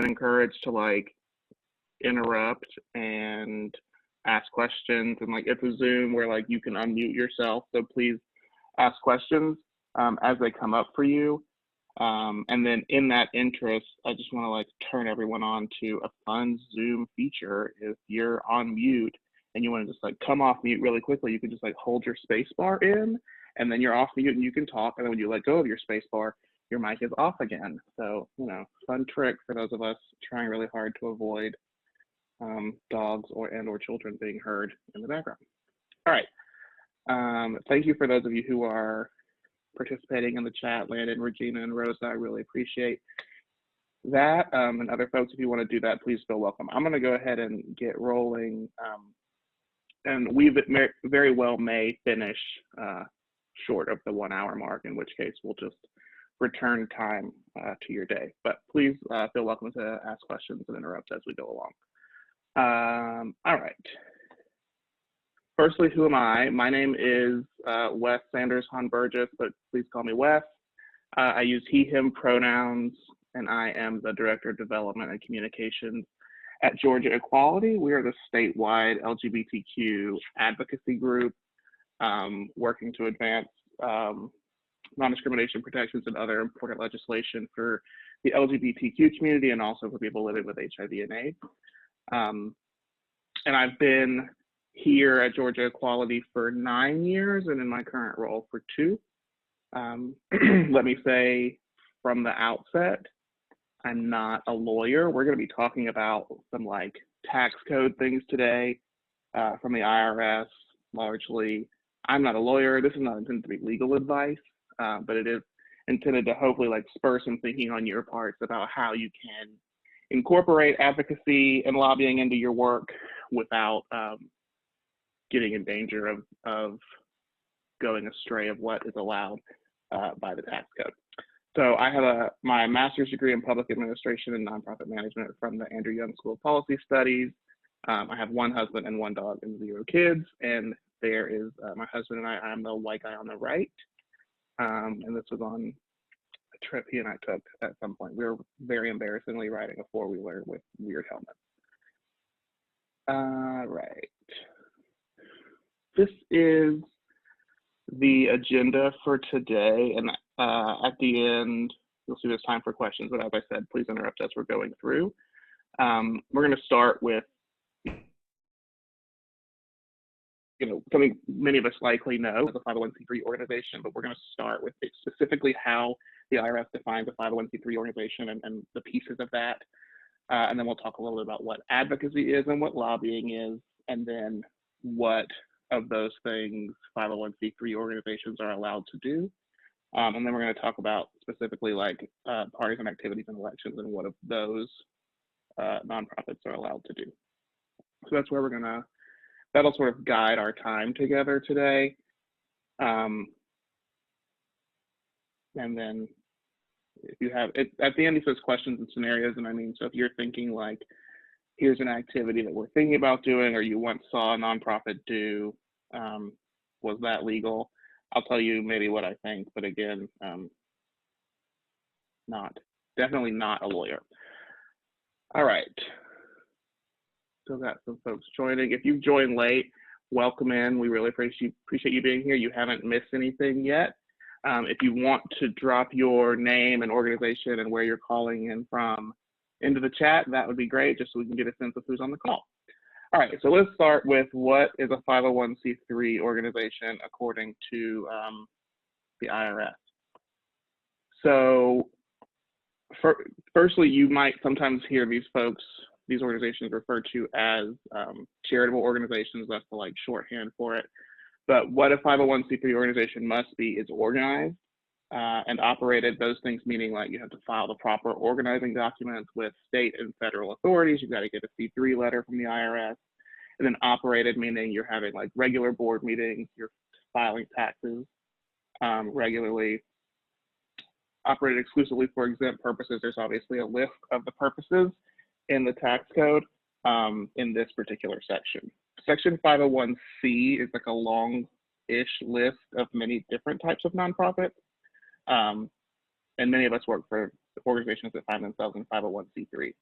encouraged to like interrupt and ask questions, and like it's a Zoom where like you can unmute yourself, so please ask questions as they come up for you. And then in that interest, I just want to like turn everyone on to a fun Zoom feature. If you're on mute and you want to just like come off mute really quickly, you can just like hold your space bar in and then you're off mute and you can talk. And then when you let go of your space bar, your mic is off again. So, you know, fun trick for those of us trying really hard to avoid dogs or children being heard in the background. All right. Thank you for those of you who are participating in the chat, Landon, Regina, and Rosa. I really appreciate that. And other folks, if you want to do that, please feel welcome. I'm going to go ahead and get rolling. And we very well may finish short of the 1 hour mark, in which case we'll just return time to your day. But please feel welcome to ask questions and interrupt as we go along. All right. Firstly, who am I? My name is Wes Sanders Hahn-Burgess, but please call me Wes. I use he, him pronouns, and I am the Director of Development and Communications at Georgia Equality. We are the statewide LGBTQ advocacy group working to advance non-discrimination protections and other important legislation for the LGBTQ community and also for people living with HIV and AIDS. And I've been here at Georgia Equality for 9 years and in my current role for 2. Let me say from the outset, I'm not a lawyer. We're going to be talking about some like tax code things today from the IRS largely. I'm not a lawyer. This is not intended to be legal advice, but it is intended to hopefully like spur some thinking on your parts about how you can incorporate advocacy and lobbying into your work without getting in danger of going astray of what is allowed by the tax code. So I have my master's degree in public administration and nonprofit management from the Andrew Young School of Policy Studies. I have 1 husband and 1 dog and 0 kids. And there is my husband and I'm the white guy on the right. And this was on a trip he and I took at some point. We were very embarrassingly riding a 4-wheeler with weird helmets. Right. This is the agenda for today, and at the end, you'll see there's time for questions, but as I said, please interrupt as we're going through. We're going to start with, something many of us likely know as a 501c3 organization, but we're going to start with specifically how the IRS defines a 501c3 organization and the pieces of that. And then we'll talk a little bit about what advocacy is and what lobbying is, and then what of those things 501c3 organizations are allowed to do. And then we're going to talk about specifically like parties and activities and elections and what of those nonprofits are allowed to do. So that's where that'll sort of guide our time together today. And then if you have, at the end it says questions and scenarios, and I mean, so if you're thinking like, here's an activity that we're thinking about doing, or you once saw a nonprofit do, was that legal? I'll tell you maybe what I think, but again, definitely not a lawyer. All right, still got some folks joining. If you've joined late, welcome in. We really appreciate you being here. You haven't missed anything yet. If you want to drop your name and organization and where you're calling in from into the chat, that would be great, just so we can get a sense of who's on the call. All right, so let's start with what is a 501c3 organization according to the IRS. So firstly, you might sometimes hear these organizations referred to as charitable organizations. That's the like shorthand for it. But what a 501c3 organization must be is organized and operated. Those things meaning like you have to file the proper organizing documents with state and federal authorities. You've got to get a C3 letter from the IRS. And then operated meaning you're having like regular board meetings, you're filing taxes regularly. Operated exclusively for exempt purposes. There's obviously a list of the purposes in the tax code in this particular section. Section 501c is like a long-ish list of many different types of nonprofits. And many of us work for organizations that find themselves in 501c3.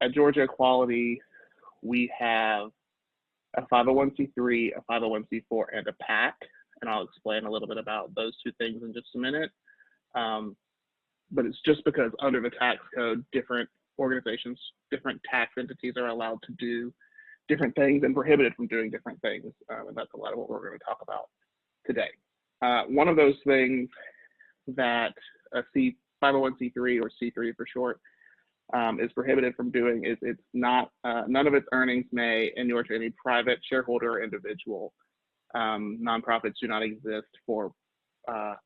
At Georgia Equality, we have a 501c3, a 501c4, and a PAC, and I'll explain a little bit about those two things in just a minute. But it's just because under the tax code, different organizations, different tax entities are allowed to do different things and prohibited from doing different things. And that's a lot of what we're going to talk about today. One of those things that a 501c3 or C3 for short is prohibited from doing is it's not, none of its earnings may inure to any private shareholder or individual. Nonprofits do not exist for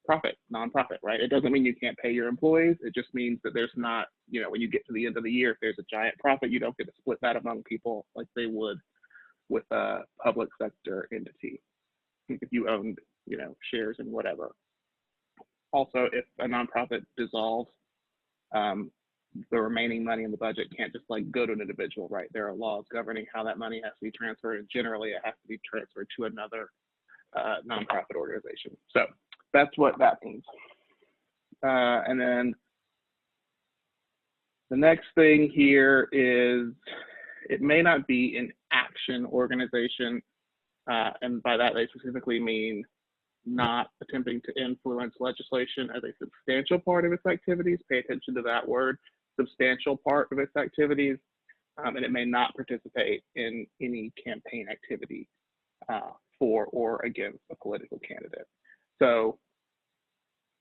profit, nonprofit, right? It doesn't mean you can't pay your employees. It just means that there's not, you know, when you get to the end of the year, if there's a giant profit, you don't get to split that among people like they would with a public sector entity. If you owned, you know, shares in whatever. Also, if a nonprofit dissolves, the remaining money in the budget can't just like go to an individual, right? There are laws governing how that money has to be transferred, and generally it has to be transferred to another nonprofit organization. So that's what that means. And then the next thing here is it may not be an action organization, and by that they specifically mean not attempting to influence legislation as a substantial part of its activities. Pay attention to that word, substantial part of its activities, and it may not participate in any campaign activity for or against a political candidate. So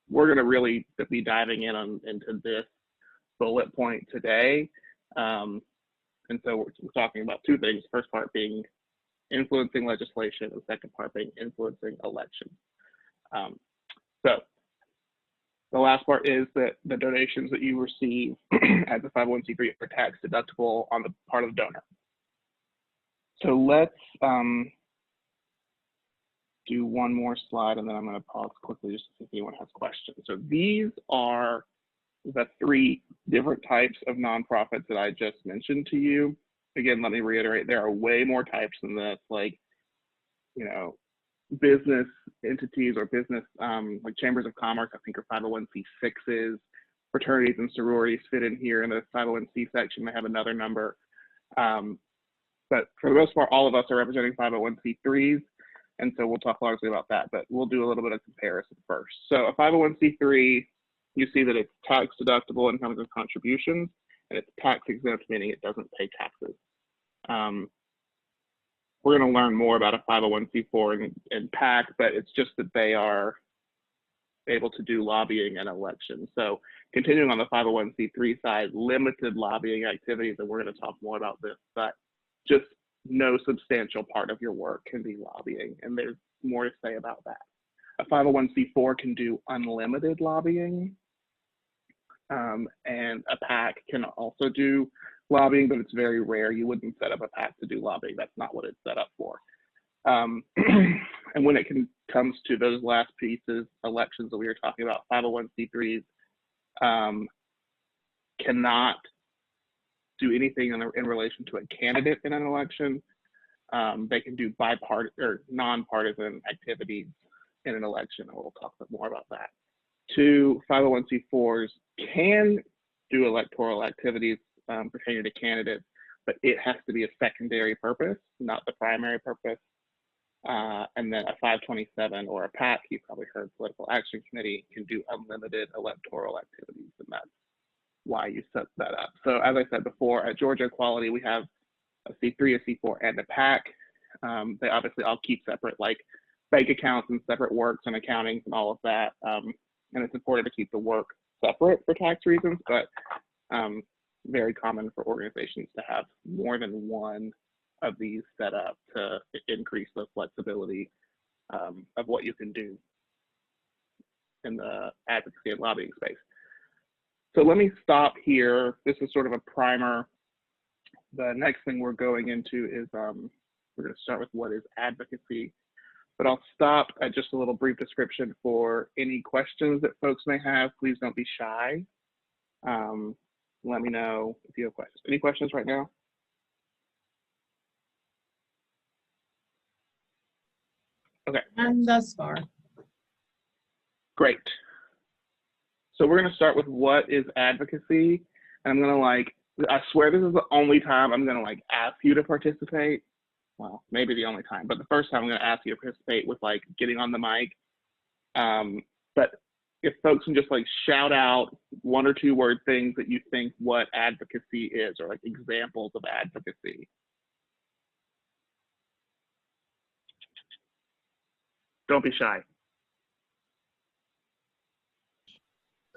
we're going to really be diving into this bullet point today. And so we're talking about two things. First part being influencing legislation, and the second part being influencing elections. So the last part is that the donations that you receive as a 501c3 are tax deductible on the part of the donor. So let's do one more slide, and then I'm going to pause quickly just to see if anyone has questions. So these are the three different types of nonprofits that I just mentioned to you. Again, let me reiterate, there are way more types than this, like, you know, business entities or business, like chambers of commerce, I think are 501c6s. Fraternities and sororities fit in here in the 501c section. They have another number. But for the most part, all of us are representing 501c3s. And so we'll talk largely about that, but we'll do a little bit of comparison first. So a 501c3, you see that it's tax deductible incomes and contributions, and it's tax exempt, meaning it doesn't pay taxes. We're going to learn more about a 501c4 and PAC, but it's just that they are able to do lobbying and elections. So continuing on the 501c3 side, limited lobbying activities, and we're going to talk more about this, but just no substantial part of your work can be lobbying, and there's more to say about that. A 501c4 can do unlimited lobbying, and a PAC can also do lobbying, but it's very rare. You wouldn't set up a PAC to do lobbying. That's not what it's set up for. And when it comes to those last pieces, elections that we were talking about, 501c3s cannot do anything in relation to a candidate in an election. They can do bipartisan or nonpartisan activities in an election, and we'll talk more about that. 2 501c4s can do electoral activities pertaining to candidates, but it has to be a secondary purpose, not the primary purpose. And then a 527 or a PAC, you probably heard Political Action Committee, can do unlimited electoral activities, and that's why you set that up. So as I said before, at Georgia Equality, we have a C3, a C4, and a PAC. They obviously all keep separate, like bank accounts and separate works and accountings and all of that. And it's important to keep the work separate for tax reasons, but very common for organizations to have more than one of these set up to increase the flexibility of what you can do in the advocacy and lobbying space. So let me stop here. This is sort of a primer. The next thing we're going into is we're going to start with what is advocacy, but I'll stop at just a little brief description for any questions that folks may have. Please don't be shy. Let me know if you have questions. Any questions right now? Okay. And thus far. Great. So we're gonna start with what is advocacy, and I'm gonna I swear this is the only time I'm gonna ask you to participate. Well, maybe the only time, but the first time I'm gonna ask you to participate with getting on the mic. But if folks can just shout out 1 or 2 word things that you think what advocacy is, or examples of advocacy. Don't be shy.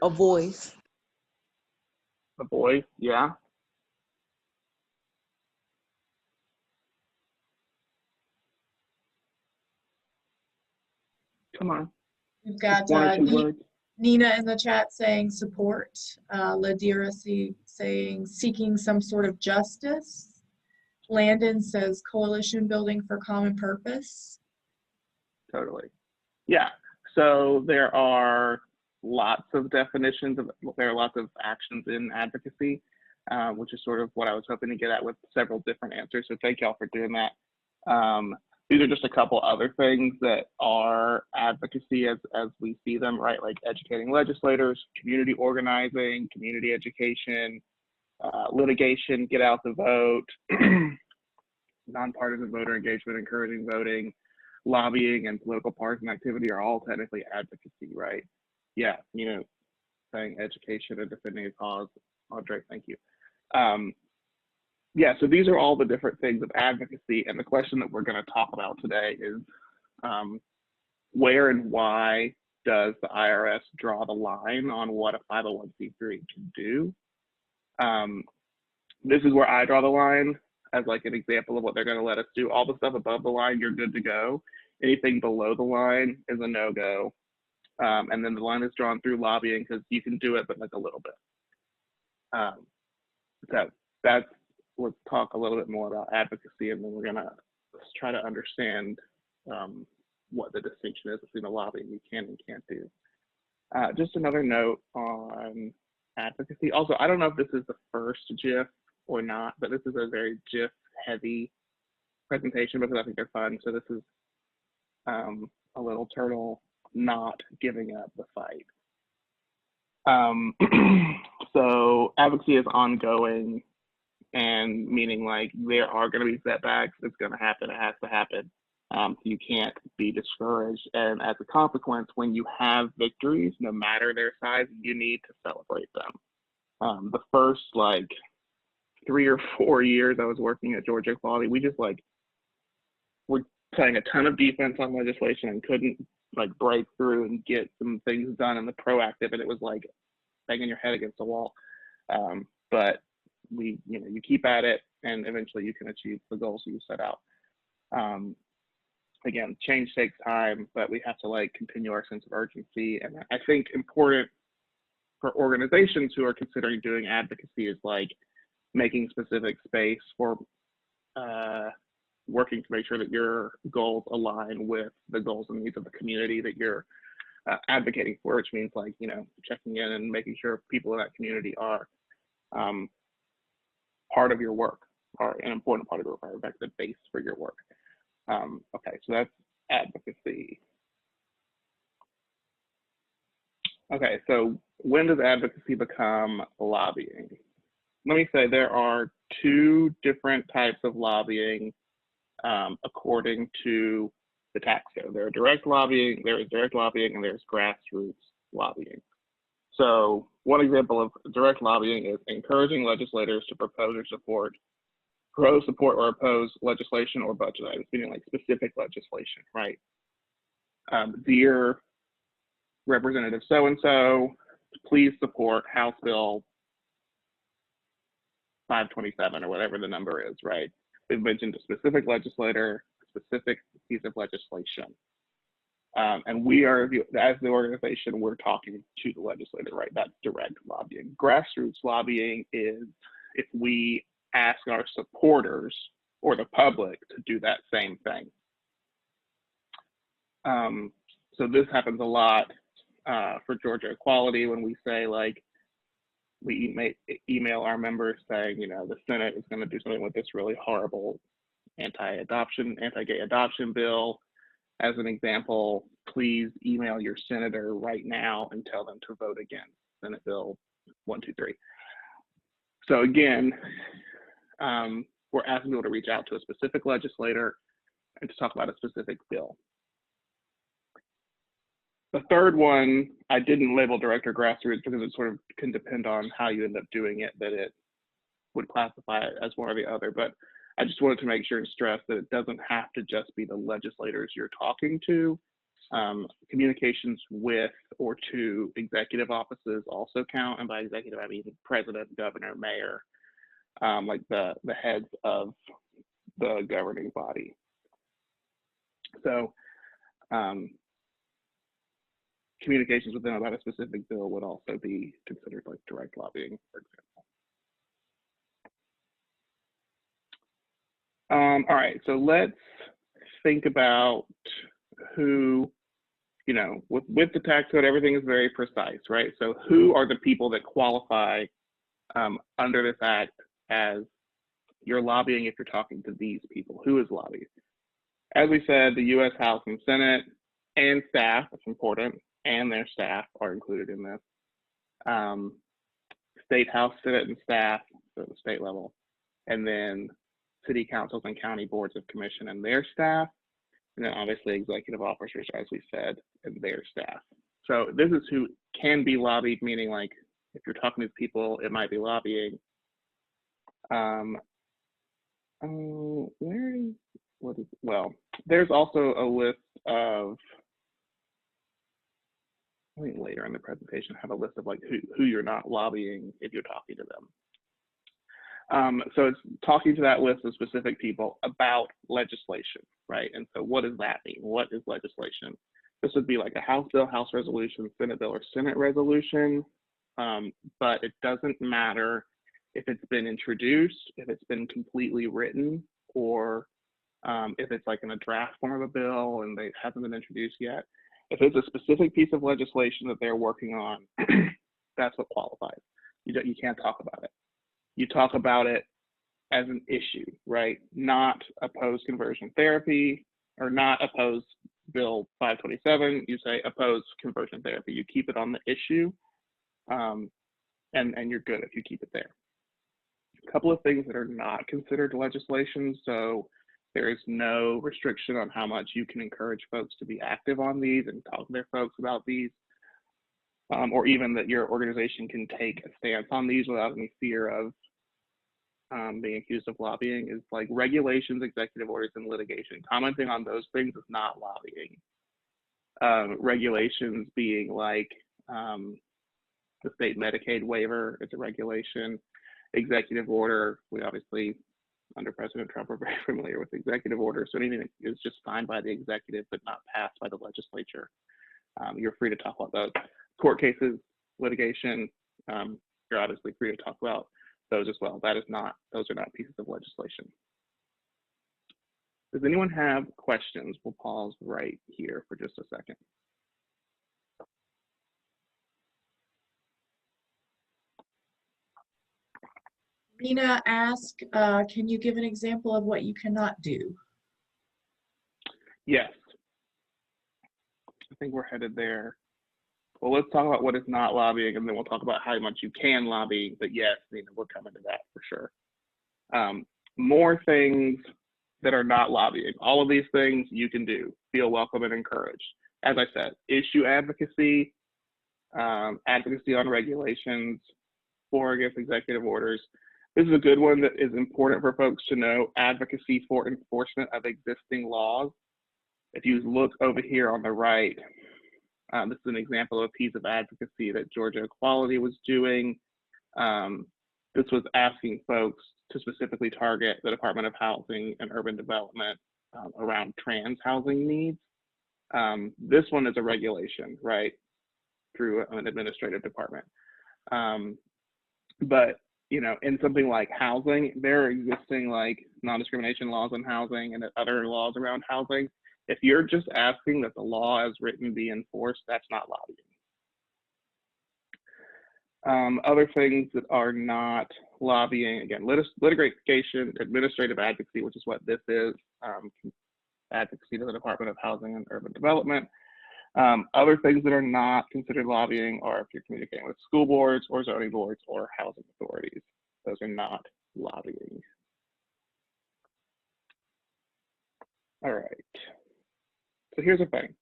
A voice. A voice, yeah. Come on. We've got 1 or 2 words. Nina in the chat saying support. Ladira saying seeking some sort of justice. Landon says coalition building for common purpose. Totally. Yeah. So there are lots of definitions there are lots of actions in advocacy, which is sort of what I was hoping to get at with several different answers. So thank y'all for doing that. These are just a couple other things that are advocacy as we see them, right? Like educating legislators, community organizing, community education, litigation, get out the vote, nonpartisan voter engagement, encouraging voting, lobbying, and political partisan activity are all technically advocacy, right? Yeah, saying education and defending a cause. Andre, thank you. Yeah, so these are all the different things of advocacy, and the question that we're going to talk about today is where and why does the IRS draw the line on what a 501c3 can do? This is where I draw the line as an example of what they're going to let us do. All the stuff above the line, you're good to go. Anything below the line is a no-go. And then the line is drawn through lobbying because you can do it, but a little bit. So let's talk a little bit more about advocacy, and then we're gonna try to understand what the distinction is between the lobbying you can and can't do. Just another note on advocacy. Also, I don't know if this is the first GIF or not, but this is a very GIF heavy presentation because I think they're fun. So this is a little turtle not giving up the fight. So advocacy is ongoing, and meaning there are going to be setbacks. It's going to happen. It has to happen. So you can't be discouraged. And as a consequence, when you have victories, no matter their size, you need to celebrate them. The first 3 or 4 years I was working at Georgia Equality, we just were playing a ton of defense on legislation and couldn't break through and get some things done in the proactive, and it was banging your head against the wall. But you keep at it, and eventually you can achieve the goals you set out. Again, change takes time, but we have to continue our sense of urgency. And I think important for organizations who are considering doing advocacy is making specific space for working to make sure that your goals align with the goals and needs of the community that you're advocating for, which means checking in and making sure people in that community are part of your work, or an important part of your work, or the base for your work. Okay, so that's advocacy. Okay, so when does advocacy become lobbying? Let me say there are 2 different types of lobbying according to the tax code. There is direct lobbying, and there's grassroots lobbying. So one example of direct lobbying is encouraging legislators to propose or support or oppose legislation or budget items, meaning specific legislation, right? Dear Representative so-and-so, please support House Bill 527 or whatever the number is, right? We've mentioned a specific legislator, a specific piece of legislation. And we are, as the organization, we're talking to the legislator, right? That's direct lobbying. Grassroots lobbying is if we ask our supporters or the public to do that same thing. So this happens a lot for Georgia Equality when we say we email our members saying, the Senate is going to do something with this really horrible anti-gay adoption bill. As an example, please email your senator right now and tell them to vote against Senate Bill 123. So again, we're asking people to reach out to a specific legislator and to talk about a specific bill. The third one, I didn't label direct or grassroots because it sort of can depend on how you end up doing it, that it would classify it as one or the other. But I just wanted to make sure and stress that it doesn't have to just be the legislators you're talking to. Communications with or to executive offices also count, and by executive I mean president, governor, mayor, like the heads of the governing body. So communications with them about a specific bill would also be considered like direct lobbying, for example. All right, so let's think about who, you know, with the tax code, everything is very precise, right? So who are the people that qualify under this act as you're lobbying if you're talking to these people? Who is lobbying? As we said, the U.S. House and Senate and staff, that's important, and their staff are included in this. State House, Senate, and staff, so the state level, and then city councils and county boards of commission and their staff, and then obviously executive officers, as we said, and their staff. So this is who can be lobbied, meaning like if you're talking to people, it might be lobbying. Well, there's also a list of, I think later in the presentation, have a list of like who you're not lobbying if you're talking to them. So it's talking to that list of specific people about legislation, right? And so what does that mean? What is legislation? This would be like a House bill, House resolution, Senate bill, or Senate resolution, but it doesn't matter if it's been introduced, if it's been completely written, or if it's like in a draft form of a bill and they haven't been introduced yet. If it's a specific piece of legislation that they're working on, that's what qualifies. You can't talk about it. You talk about it as an issue, right? Not oppose conversion therapy or not oppose Bill 527. You say oppose conversion therapy. You keep it on the issue, and you're good if you keep it there. A couple of things that are not considered legislation. So there is no restriction on how much you can encourage folks to be active on these and talk to their folks about these, or even that your organization can take a stance on these without any fear of being accused of lobbying. Is like regulations, executive orders, and litigation. Commenting on those things is not lobbying. Regulations being like the state Medicaid waiver is a regulation. Executive order, we obviously, under President Trump, are very familiar with executive orders. So anything that is just signed by the executive but not passed by the legislature, you're free to talk about those. Court cases, litigation, you're obviously free to talk about those as well. Those are not pieces of legislation. Does anyone have questions? We'll pause right here for just a second. Mina asked, can you give an example of what you cannot do? Yes. I think we're headed there. Well, let's talk about what is not lobbying, and then we'll talk about how much you can lobby. But yes, we're coming to that for sure. More things that are not lobbying. All of these things you can do. Feel welcome and encouraged. As I said, issue advocacy, advocacy on regulations, for or against executive orders. This is a good one that is important for folks to know. Advocacy for enforcement of existing laws. If you look over here on the right, this is an example of a piece of advocacy that Georgia Equality was doing. This was asking folks to specifically target the Department of Housing and Urban Development around trans housing needs. This one is a regulation, right, through an administrative department. But in something like housing, there are existing like non-discrimination laws on housing and other laws around housing. If you're just asking that the law as written be enforced, that's not lobbying. Other things that are not lobbying, again, litigation, administrative advocacy, which is what this is, advocacy to the Department of Housing and Urban Development. Other things that are not considered lobbying are if you're communicating with school boards or zoning boards or housing authorities. Those are not lobbying. All right. So here's the thing.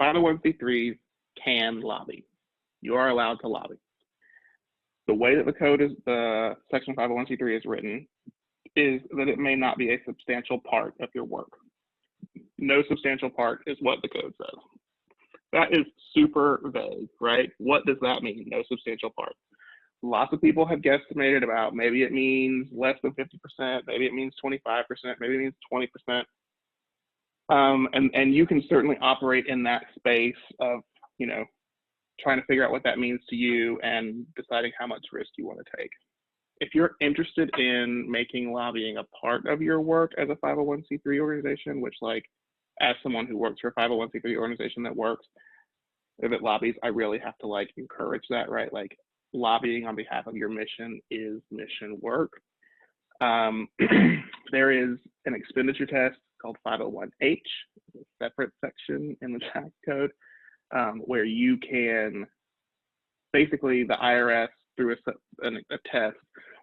501c3s can lobby. You are allowed to lobby. The way that the code is, the section 501c3 is written, is that it may not be a substantial part of your work. No substantial part is what the code says. That is super vague, right? What does that mean, no substantial part? Lots of people have guesstimated about maybe it means less than 50%, maybe it means 25%, maybe it means 20%. And you can certainly operate in that space of, you know, trying to figure out what that means to you and deciding how much risk you want to take. If you're interested in making lobbying a part of your work as a 501c3 organization, which, like, as someone who works for a 501c3 organization that works, that lobbies, I really have to, like, encourage that, right? Like, lobbying on behalf of your mission is mission work. There is an expenditure test called 501H, a separate section in the tax code, where you can, basically the IRS through a test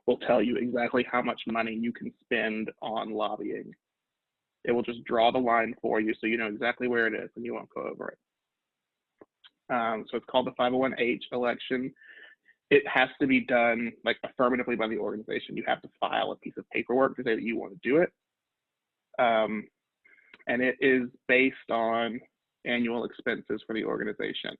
will tell you exactly how much money you can spend on lobbying. It will just draw the line for you so you know exactly where it is and you won't go over it. So it's called the 501H election. It has to be done, like, affirmatively by the organization. You have to file a piece of paperwork to say that you want to do it. And it is based on annual expenses for the organization.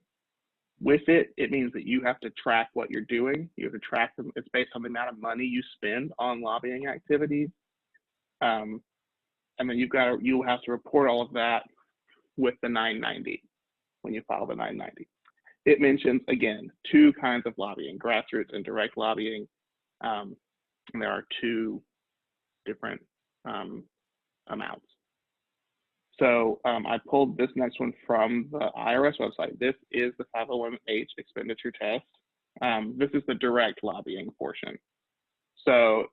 With it, it means that you have to track what you're doing. You have to track them. It's based on the amount of money you spend on lobbying activities. And then you'll have to report all of that with the 990 when you file the 990. It mentions, again, two kinds of lobbying, grassroots and direct lobbying. And there are two different amounts. So I pulled this next one from the IRS website. This is the 501H expenditure test. This is the direct lobbying portion. So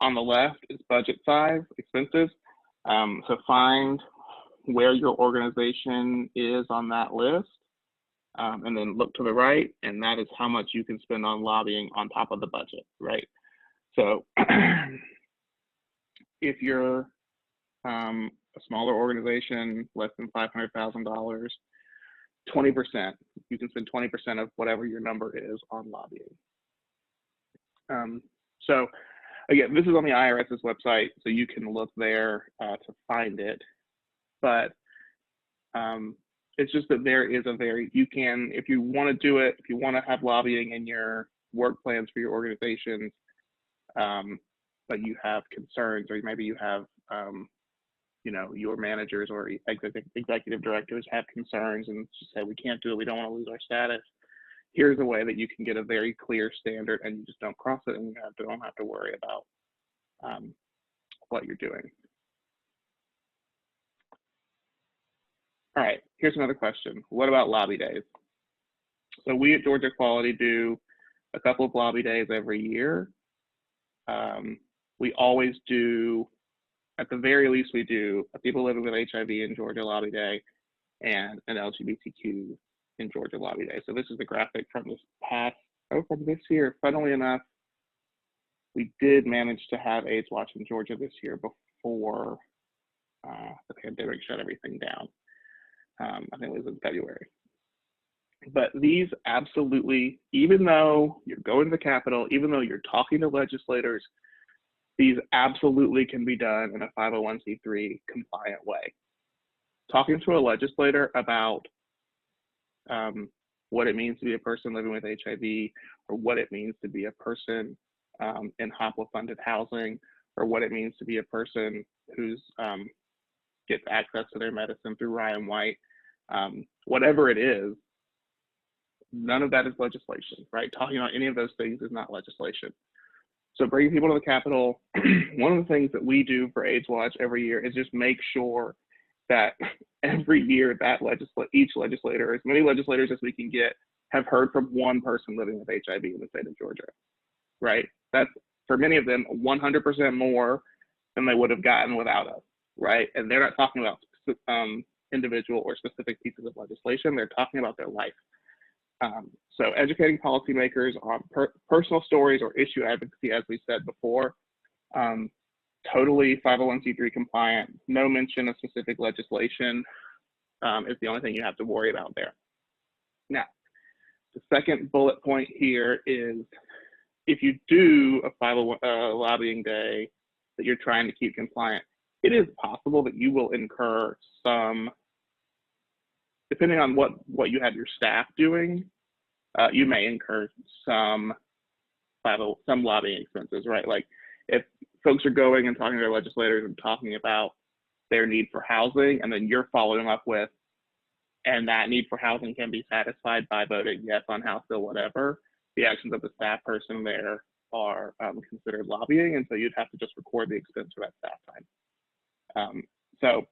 on the left is budget size, expenses. So find where your organization is on that list, and then look to the right, and that is how much you can spend on lobbying on top of the budget, right? So if you're a smaller organization, less than $500,000, 20%, you can spend 20% of whatever your number is on lobbying. So again, this is on the IRS's website, so you can look there to find it. But it's just that there is you can, if you want to do it, if you want to have lobbying in your work plans for your organizations, but you have concerns, or maybe you have, you know, your managers or executive directors have concerns and just say, we can't do it, we don't want to lose our status. Here's a way that you can get a very clear standard and you just don't cross it, and you don't have to worry about what you're doing. All right, here's another question. What about lobby days? So we at Georgia Quality do a couple of lobby days every year. We always do, at the very least, we do a people living with HIV in Georgia lobby day and an LGBTQ in Georgia lobby day. So this is the graphic from this year. Funnily enough, we did manage to have AIDS Watch in Georgia this year before the pandemic shut everything down. I think it was in February. But these absolutely, even though you're going to the Capitol, even though you're talking to legislators, these absolutely can be done in a 501c3 compliant way. Talking to a legislator about what it means to be a person living with HIV, or what it means to be a person in HOPWA-funded housing, or what it means to be a person who's gets access to their medicine through Ryan White, whatever it is, none of that is legislation, right? Talking about any of those things is not legislation. So bringing people to the Capitol, one of the things that we do for AIDS Watch every year is just make sure that every year that each legislator, as many legislators as we can get, have heard from one person living with HIV in the state of Georgia, right? That's, for many of them, 100% more than they would have gotten without us, right? And they're not talking about individual or specific pieces of legislation. They're talking about their life. So educating policymakers on personal stories or issue advocacy, as we said before, totally 501c3 compliant, no mention of specific legislation is the only thing you have to worry about there. Now, the second bullet point here is if you do a 501 lobbying day that you're trying to keep compliant, it is possible that you will incur some, depending on what you have your staff doing, you may incur some lobbying expenses, right? Like if folks are going and talking to their legislators and talking about their need for housing, and then you're following up with, and that need for housing can be satisfied by voting yes on House Bill whatever, the actions of the staff person there are considered lobbying, and so you'd have to just record the expense for that staff time. So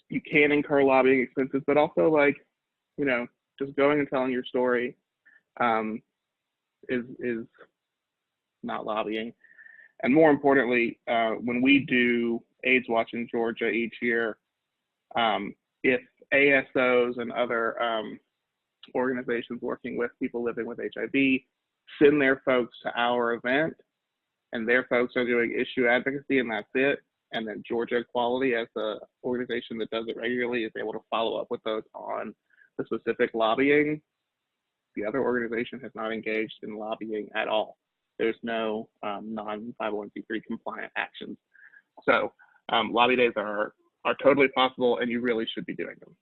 you can incur lobbying expenses, but also like, you know, just going and telling your story is not lobbying. And more importantly, when we do AIDS Watch in Georgia each year, if ASOs and other organizations working with people living with HIV send their folks to our event, and their folks are doing issue advocacy and that's it, and then Georgia Equality, as the organization that does it regularly, is able to follow up with those on the specific lobbying, the other organization has not engaged in lobbying at all. There's no non-501c3 compliant actions. So lobby days are totally possible, and you really should be doing them,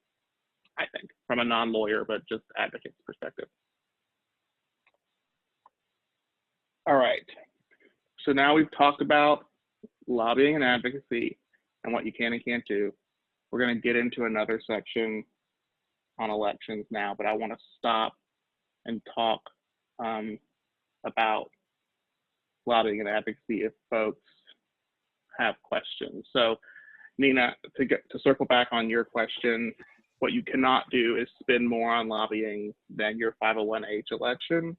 I think, from a non-lawyer, but just advocate's perspective. All right, so now we've talked about lobbying and advocacy and what you can and can't do. We're gonna get into another section on elections now, but I wanna stop and talk about lobbying and advocacy if folks have questions. So Nina, to circle back on your question, what you cannot do is spend more on lobbying than your 501h election.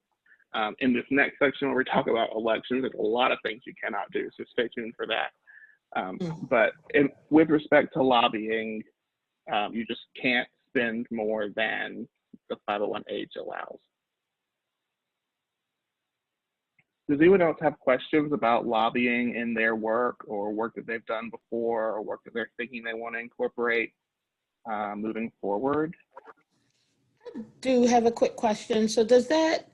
In this next section where we talk about elections, there's a lot of things you cannot do, so stay tuned for that. But with respect to lobbying, you just can't spend more than the 501h allows. Does anyone else have questions about lobbying in their work, or work that they've done before, or work that they're thinking they want to incorporate moving forward? I do have a quick question. So does that,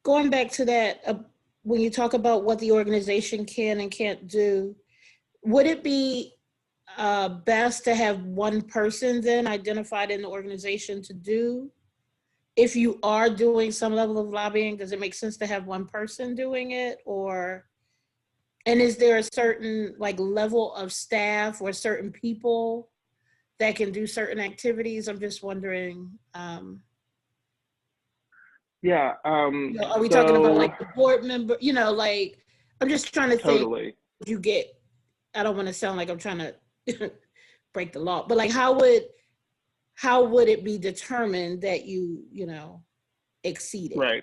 going back to that, when you talk about what the organization can and can't do, would it be best to have one person then identified in the organization to do? If you are doing some level of lobbying, does it make sense to have one person doing it? Or, and is there a certain like level of staff or certain people that can do certain activities? I'm just wondering. Yeah. You know, are we talking about like the board member? You know, like, I'm just trying to totally think. You get, I don't want to sound like I'm trying to break the law, but like, how would it be determined that you know, exceeded? right.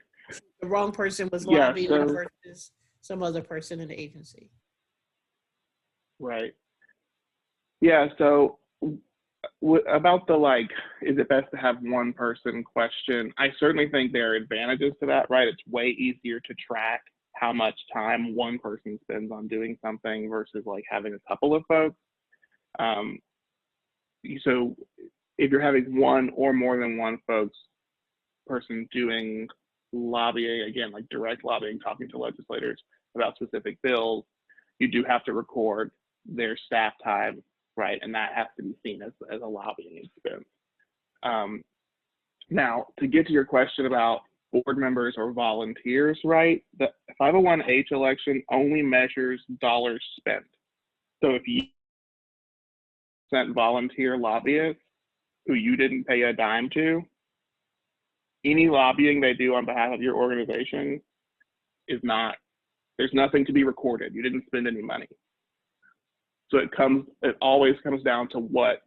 The wrong person was lobbying versus some other person in the agency. Right. Yeah. So about the like, is it best to have one person question? I certainly think there are advantages to that, right? It's way easier to track how much time one person spends on doing something versus like having a couple of folks. So if you're having one or more than one person doing lobbying, again, like direct lobbying, talking to legislators about specific bills, you do have to record their staff time, right? And that has to be seen as a lobbying expense. Now, to get to your question about board members or volunteers, right? The 501h election only measures dollars spent. So if you sent volunteer lobbyists who you didn't pay a dime to, any lobbying they do on behalf of your organization is not, there's nothing to be recorded. You didn't spend any money. So it always comes down to what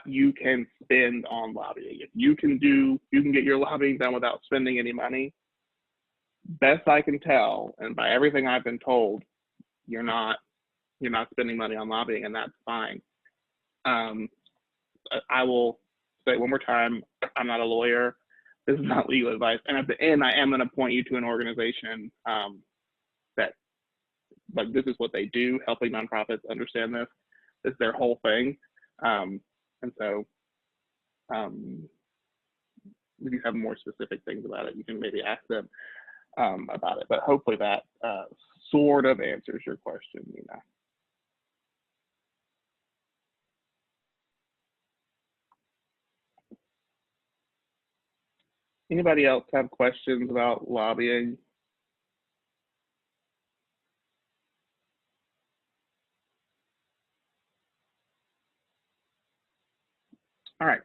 you can spend on lobbying. If you can get your lobbying done without spending any money, best I can tell, and by everything I've been told, you're not spending money on lobbying, and that's fine. I will say one more time, I'm not a lawyer. This is not legal advice. And at the end, I am going to point you to an organization that, like, this is what they do, helping nonprofits understand this. This is their whole thing. And so if you have more specific things about it, you can maybe ask them about it. But hopefully that sort of answers your question, Nina. Anybody else have questions about lobbying? All right,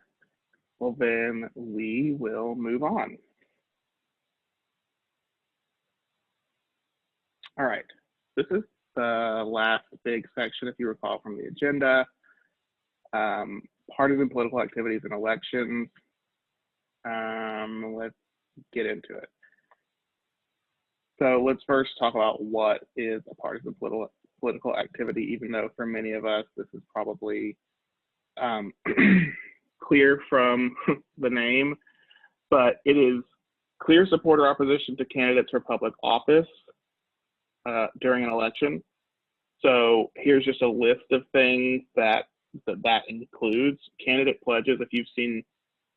well then we will move on. All right, this is the last big section, if you recall from the agenda. Partisan political activities and elections. Let's get into it. So let's first talk about what is a partisan political activity, even though for many of us, this is probably clear from the name, but it is clear support or opposition to candidates for public office during an election. So here's just a list of things that includes. Candidate pledges. If you've seen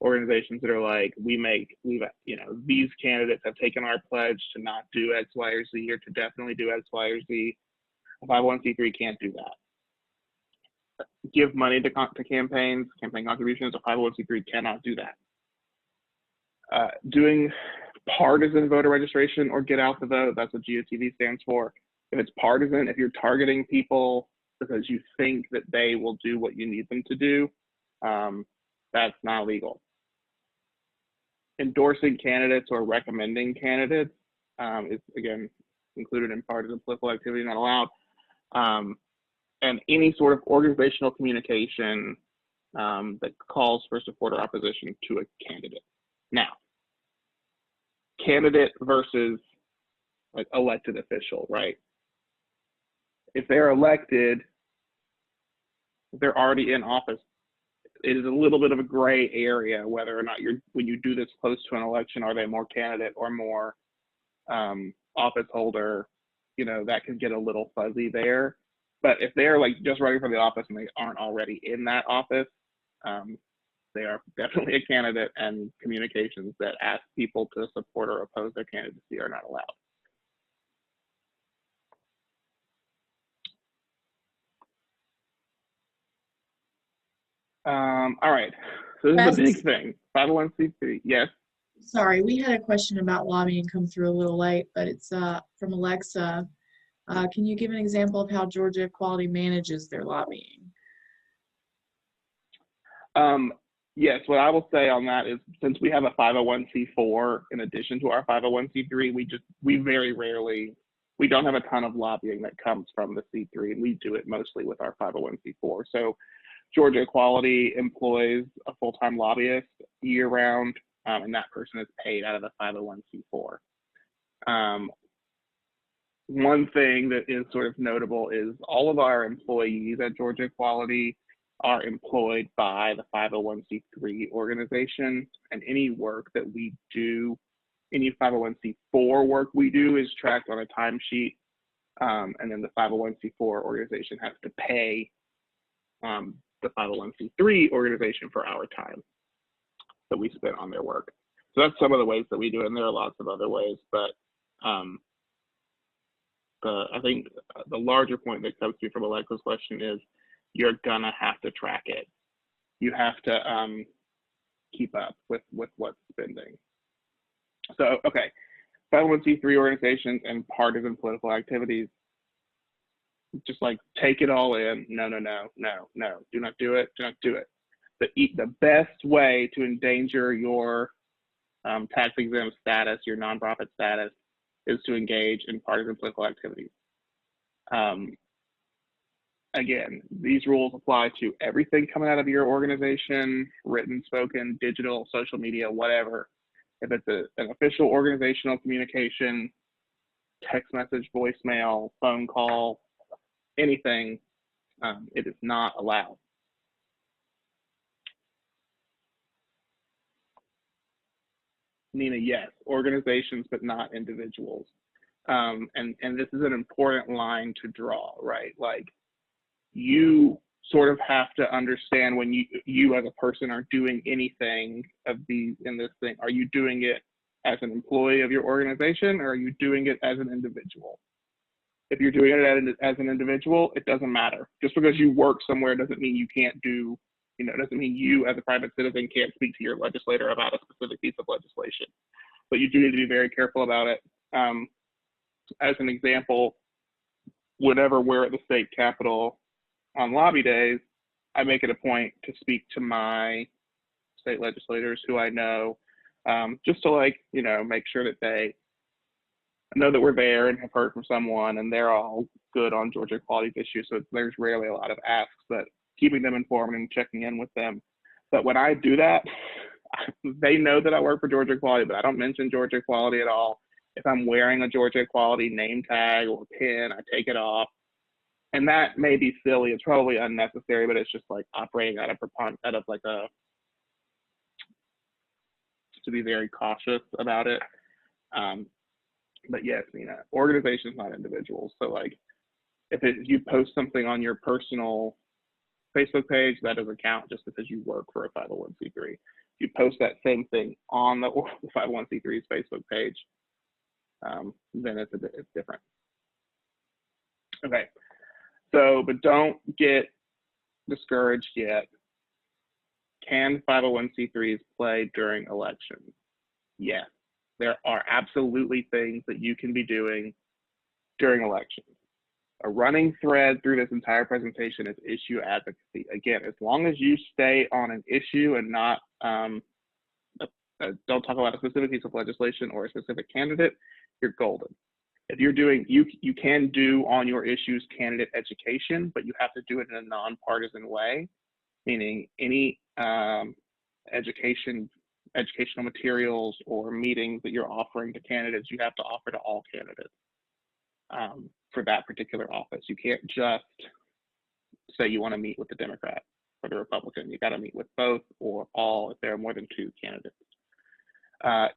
organizations that are like, these candidates have taken our pledge to not do X, Y, or Z, or to definitely do X, Y, or Z. A 501c3 can't do that. Give money to campaigns, campaign contributions. A 501c3 cannot do that. Doing partisan voter registration or get out the vote, that's what GOTV stands for. If it's partisan, if you're targeting people because you think that they will do what you need them to do, that's not legal. Endorsing candidates or recommending candidates is, again, included in partisan political activity, not allowed. And any sort of organizational communication that calls for support or opposition to a candidate. Now, candidate versus like elected official, right? If they're elected, if they're already in office, it is a little bit of a gray area whether or not when you do this close to an election, are they more candidate or more office holder? You know, that can get a little fuzzy there. But if they're like just running for the office and they aren't already in that office, they are definitely a candidate, and communications that ask people to support or oppose their candidacy are not allowed. All right, so this is a big thing. 501c3, yes. Sorry, we had a question about lobbying come through a little late, but it's from Alexa. Can you give an example of how Georgia Equality manages their lobbying? Yes, what I will say on that is, since we have a 501c4 in addition to our 501c3, we very rarely, we don't have a ton of lobbying that comes from the C3, and we do it mostly with our 501c4. So Georgia Equality employs a full-time lobbyist year-round, and that person is paid out of the 501c4. One thing that is sort of notable is all of our employees at Georgia Equality are employed by the 501c3 organization, and any work that we do, any 501c4 work we do is tracked on a timesheet, and then the 501c4 organization has to pay the 501c3 organization for our time that we spent on their work. So that's some of the ways that we do it, and there are lots of other ways, but I think the larger point that comes to me from Alexa's question is you're gonna have to track it. You have to keep up with what's spending. So, okay, 501c3 organizations and partisan political activities, just like take it all in. No, no, no, no, no, do not do it, do not do it. The best way to endanger your tax exempt status, your nonprofit status, is to engage in partisan political activities. Again, these rules apply to everything coming out of your organization, written, spoken, digital, social media, whatever. If it's an official organizational communication, text message, voicemail, phone call, anything, it is not allowed. Nina, yes, organizations, but not individuals. And this is an important line to draw, right? Like, you sort of have to understand when you as a person are doing anything of these in this thing, are you doing it as an employee of your organization, or are you doing it as an individual? If you're doing it as an individual, it doesn't matter. Just because you work somewhere doesn't mean you can't do, doesn't mean you as a private citizen can't speak to your legislator about a specific piece of legislation. But you do need to be very careful about it. As an example, whenever we're at the state capitol on lobby days, I make it a point to speak to my state legislators who I know, just to make sure that they know that we're there and have heard from someone, and they're all good on Georgia equality issues. So there's rarely a lot of asks, but keeping them informed and checking in with them. But when I do that, they know that I work for Georgia Equality, but I don't mention Georgia Equality at all. If I'm wearing a Georgia Equality name tag or pin, I take it off. And that may be silly. It's probably unnecessary, but it's just like operating out of to be very cautious about it. But yes, organizations, not individuals. So like, if you post something on your personal Facebook page, that doesn't count just because you work for a 501c3. If you post that same thing on the 501c3's Facebook page, then it's different. Okay, so, but don't get discouraged yet. Can 501c3s play during elections? Yes, there are absolutely things that you can be doing during elections. A running thread through this entire presentation is issue advocacy. Again, as long as you stay on an issue and not, don't talk about a specific piece of legislation or a specific candidate, you're golden. If you're doing, you can do on your issues candidate education, but you have to do it in a nonpartisan way, meaning any educational materials or meetings that you're offering to candidates, you have to offer to all candidates. For that particular office. You can't just say you want to meet with the Democrat or the Republican. You got to meet with both or all if there are more than two candidates.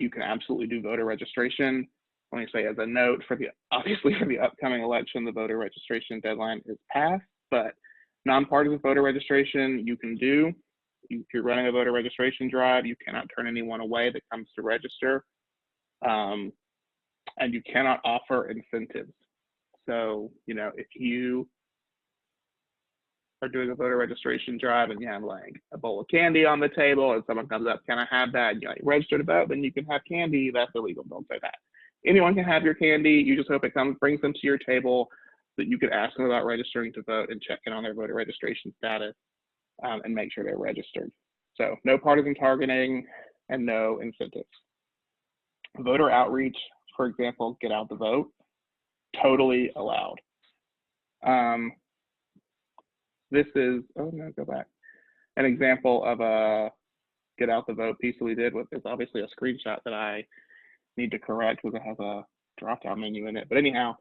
You can absolutely do voter registration. Let me say as a note, obviously for the upcoming election, the voter registration deadline is passed, but nonpartisan voter registration you can do. If you're running a voter registration drive, you cannot turn anyone away that comes to register. And you cannot offer incentives. So, if you are doing a voter registration drive and you have like a bowl of candy on the table and someone comes up, can I have that? And you register to vote, then you can have candy. That's illegal. Don't say that. Anyone can have your candy. You just hope it brings them to your table so that you can ask them about registering to vote and check in on their voter registration status and make sure they're registered. So no partisan targeting and no incentives. Voter outreach, for example, get out the vote. Totally allowed. This is, go back. An example of a get out the vote piece that we did with is obviously a screenshot that I need to correct because it has a drop-down menu in it. But anyhow,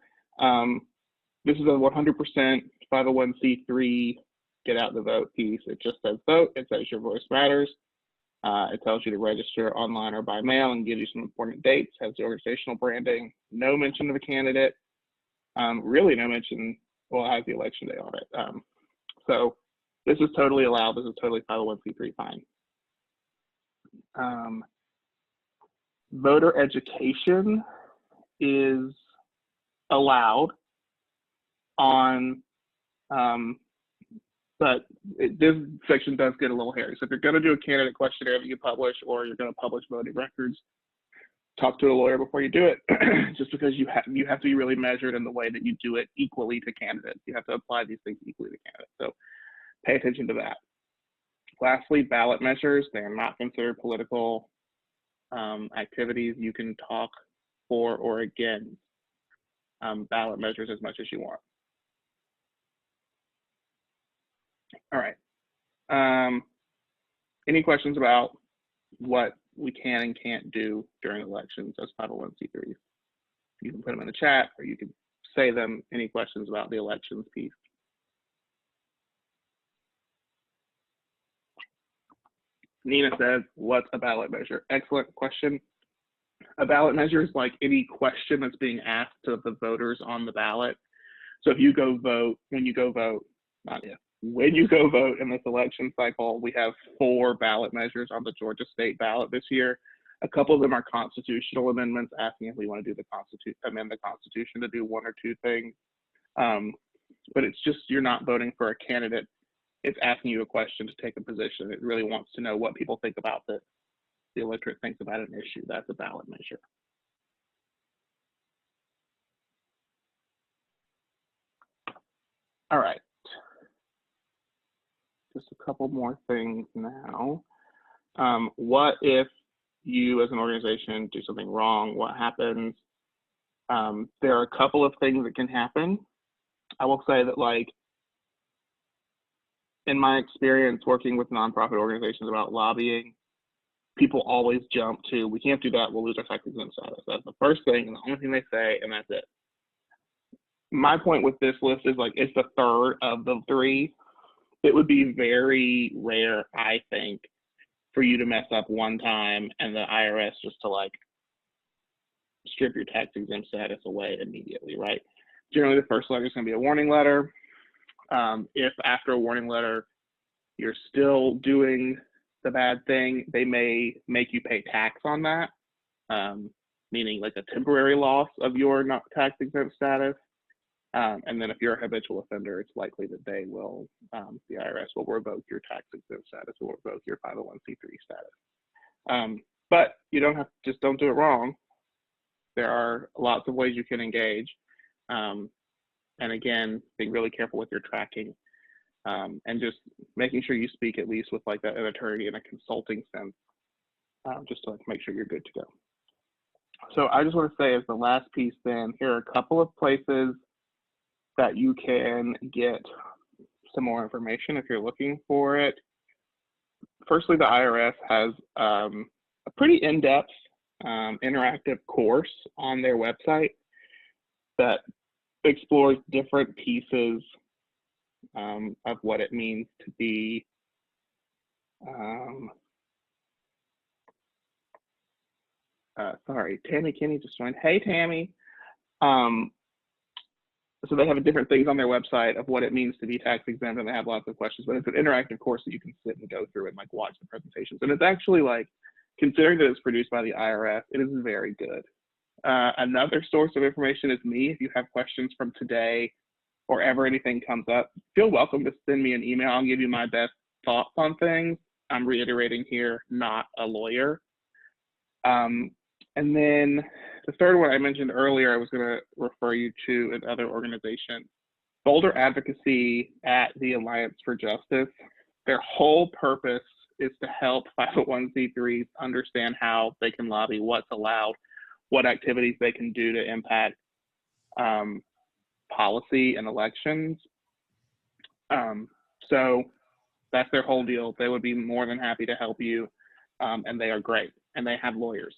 this is a 100% 501c3 get out the vote piece. It just says vote. It says your voice matters. It tells you to register online or by mail and gives you some important dates, has the organizational branding, no mention of a candidate. Really no mention, well, it has the election day on it. So this is totally allowed. This is totally 501c3 fine. Voter education is allowed on, but this section does get a little hairy. So if you're going to do a candidate questionnaire that you publish, or you're going to publish voting records, talk to a lawyer before you do it, just because you have to be really measured in the way that you do it equally to candidates. You have to apply these things equally to candidates. So pay attention to that. Lastly, ballot measures. They are not considered political activities. You can talk for or against ballot measures as much as you want. All right. Any questions about what we can and can't do during elections as 501c3s? You can put them in the chat, or you can say them. Any questions about the elections piece? Nina says, what's a ballot measure? Excellent question. A ballot measure is like any question that's being asked to the voters on the ballot. So if you go vote, when you go vote, not if, when you go vote in this election cycle, we have 4 ballot measures on the Georgia state ballot this year. A couple of them are constitutional amendments asking if we want to do amend the Constitution to do 1 or 2 things. But it's just, you're not voting for a candidate. It's asking you a question to take a position. It really wants to know what people think about the electorate thinks about an issue. That's a ballot measure. All right. Just a couple more things now. What if you as an organization do something wrong? What happens? There are a couple of things that can happen. I will say that, like, in my experience working with nonprofit organizations about lobbying, people always jump to, we can't do that, we'll lose our tax exempt status. That's the first thing and the only thing they say, and that's it. My point with this list is, like, it's the third of the 3. It would be very rare, I think, for you to mess up one time and the IRS just to, like, strip your tax exempt status away immediately, right? Generally, the first letter is going to be a warning letter. If after a warning letter, you're still doing the bad thing, they may make you pay tax on that, meaning like a temporary loss of your tax exempt status. And then if you're a habitual offender, it's likely that they will, the IRS will revoke your tax exempt status, will revoke your 501c3 status. But you don't have to, just don't do it wrong. There are lots of ways you can engage. And again, being really careful with your tracking, and just making sure you speak at least with like an attorney in a consulting sense, just to like make sure you're good to go. So I just want to say as the last piece then, here are a couple of places that you can get some more information if you're looking for it. Firstly, the IRS has a pretty in-depth interactive course on their website that explores different pieces of what it means to be sorry, Tammy Kinney just joined. Hey, Tammy. So they have different things on their website of what it means to be tax exempt, and they have lots of questions, but it's an interactive course that you can sit and go through and like watch the presentations. And it's actually, like, considering that it's produced by the IRS, it is very good. Another source of information is me. If you have questions from today or ever anything comes up, feel welcome to send me an email. I'll give you my best thoughts on things. I'm reiterating here, not a lawyer. And then the third one I mentioned earlier, I was going to refer you to another organization, Boulder Advocacy at the Alliance for Justice. Their whole purpose is to help 501c3s understand how they can lobby, what's allowed, what activities they can do to impact policy and elections. So that's their whole deal. They would be more than happy to help you, and they are great. And they have lawyers.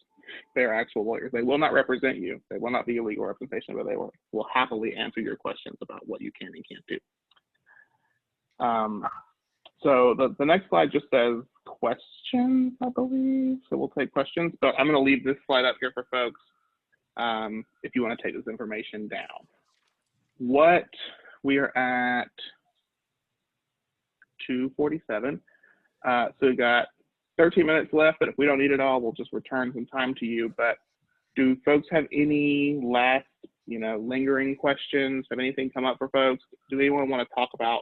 They're actual lawyers. They will not represent you. They will not be a legal representation, but they will happily answer your questions about what you can and can't do. So the next slide just says questions, I believe. So we'll take questions, but I'm going to leave this slide up here for folks if you want to take this information down. What we are at 2:47. So we got 13 minutes left, but if we don't need it all, we'll just return some time to you. But do folks have any last, lingering questions? Have anything come up for folks? Do anyone want to talk about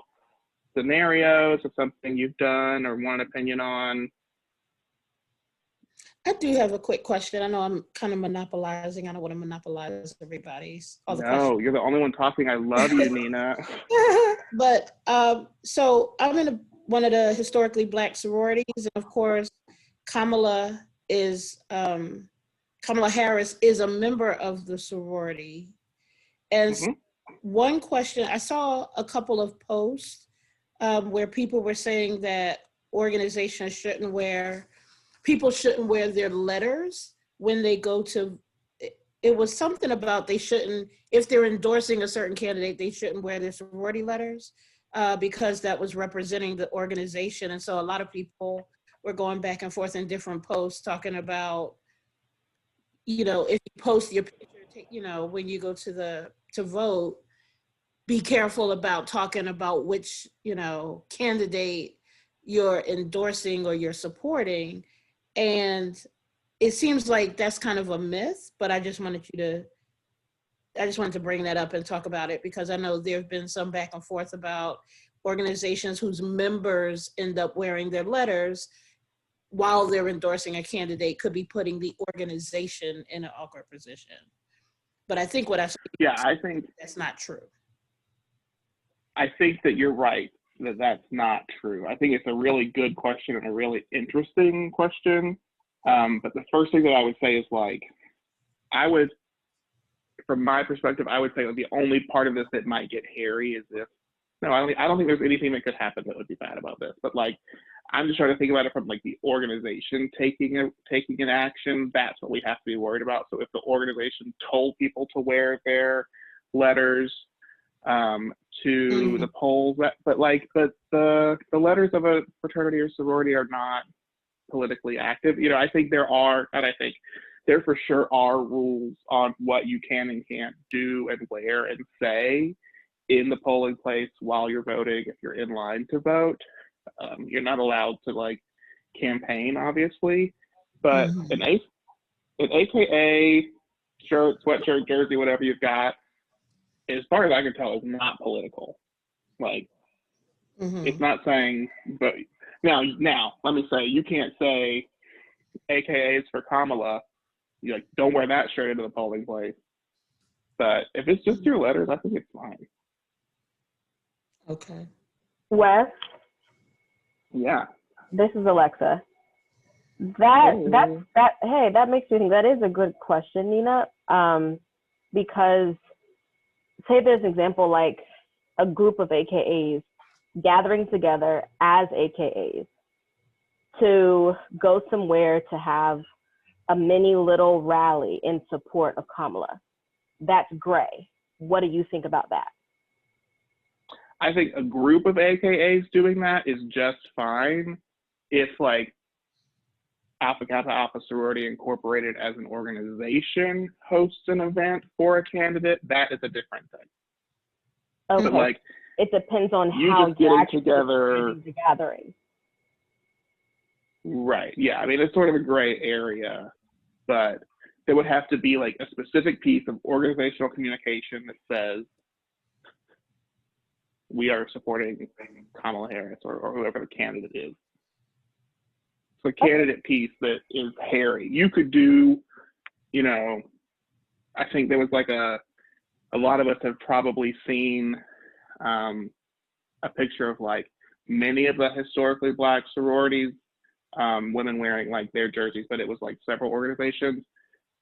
scenarios of something you've done or want an opinion on? I do have a quick question. I know I'm kind of monopolizing. I don't want to monopolize everybody's. No, you're the only one talking. I love you, Nina. But so I'm in one of the historically Black sororities, and of course, Kamala Harris is a member of the sorority. And one question, I saw a couple of posts where people were saying that organizations people shouldn't wear their letters when they go to, it was something about they shouldn't, if they're endorsing a certain candidate, they shouldn't wear their sorority letters because that was representing the organization. And so a lot of people were going back and forth in different posts talking about if you post your picture, when you go to vote, be careful about talking about which, candidate you're endorsing or you're supporting. And it seems like that's kind of a myth, but I just wanted to bring that up and talk about it, because I know there have been some back and forth about organizations whose members end up wearing their letters while they're endorsing a candidate, could be putting the organization in an awkward position. But I think what I think that's not true. I think that you're right, that that's not true. I think it's a really good question and a really interesting question. But the first thing that I would say is, like, from my perspective, I would say that the only part of this that might get hairy is if, no, I don't think there's anything that could happen that would be bad about this. But, like, I'm just trying to think about it from, like, the organization taking an action. That's what we have to be worried about. So if the organization told people to wear their letters to the polls, but the letters of a fraternity or sorority are not politically active. I think there for sure are rules on what you can and can't do and wear and say in the polling place while you're voting. If you're in line to vote, you're not allowed to, like, campaign, obviously, but an AKA shirt, sweatshirt, jersey, whatever you've got, as far as I can tell, is not political. Like, it's not saying, but now let me say, you can't say AKA is for Kamala. You, like, don't wear that shirt into the polling place. But if it's just your letters, I think it's fine. Okay. Wes? Yeah. This is Alexa. That makes me think that is a good question, Nina. Because say there's an example like a group of AKAs gathering together as AKAs to go somewhere to have a mini little rally in support of Kamala. That's gray. What do you think about that? I think a group of AKAs doing that is just fine. If, like, Alpha Kappa Alpha Sorority Incorporated as an organization hosts an event for a candidate, that is a different thing. Okay. But, like, it depends on you how just you're getting together. The gathering. Right. Yeah. I mean, it's sort of a gray area, but there would have to be, like, a specific piece of organizational communication that says we are supporting Kamala Harris or whoever the candidate is. So a candidate piece that is hairy. You could do, I think there was, like, a lot of us have probably seen a picture of, like, many of the historically Black sororities, women wearing, like, their jerseys, but it was, like, several organizations.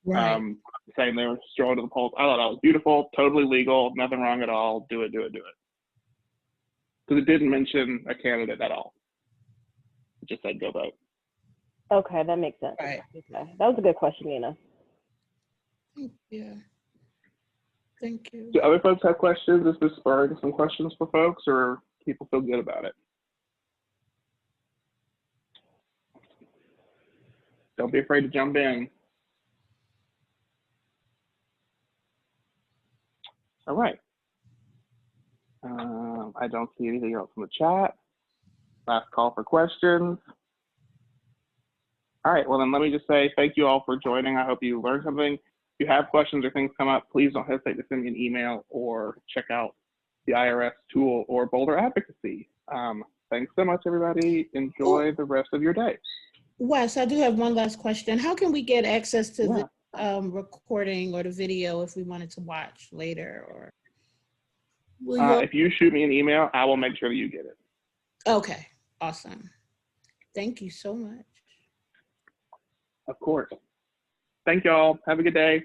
Right. Saying they were strolling to the polls. I thought that was beautiful, totally legal, nothing wrong at all. Do it. Because it didn't mention a candidate at all. It just said go vote. Okay, that makes sense. Right. Okay. That was a good question, Nina. Yeah. Thank you. Do other folks have questions? Is this spurring some questions for folks, or people feel good about it? Don't be afraid to jump in. All right. I don't see anything else in the chat. Last call for questions. All right, well then let me just say thank you all for joining. I hope you learned something. If you have questions or things come up, please don't hesitate to send me an email or check out the IRS tool or Boulder Advocacy. Thanks so much, everybody. Enjoy the rest of your day. Wes, I do have one last question. How can we get access to the recording or the video if we wanted to watch later? Or if you shoot me an email, I will make sure that you get it. Okay, awesome. Thank you so much. Of course. Thank y'all. Have a good day.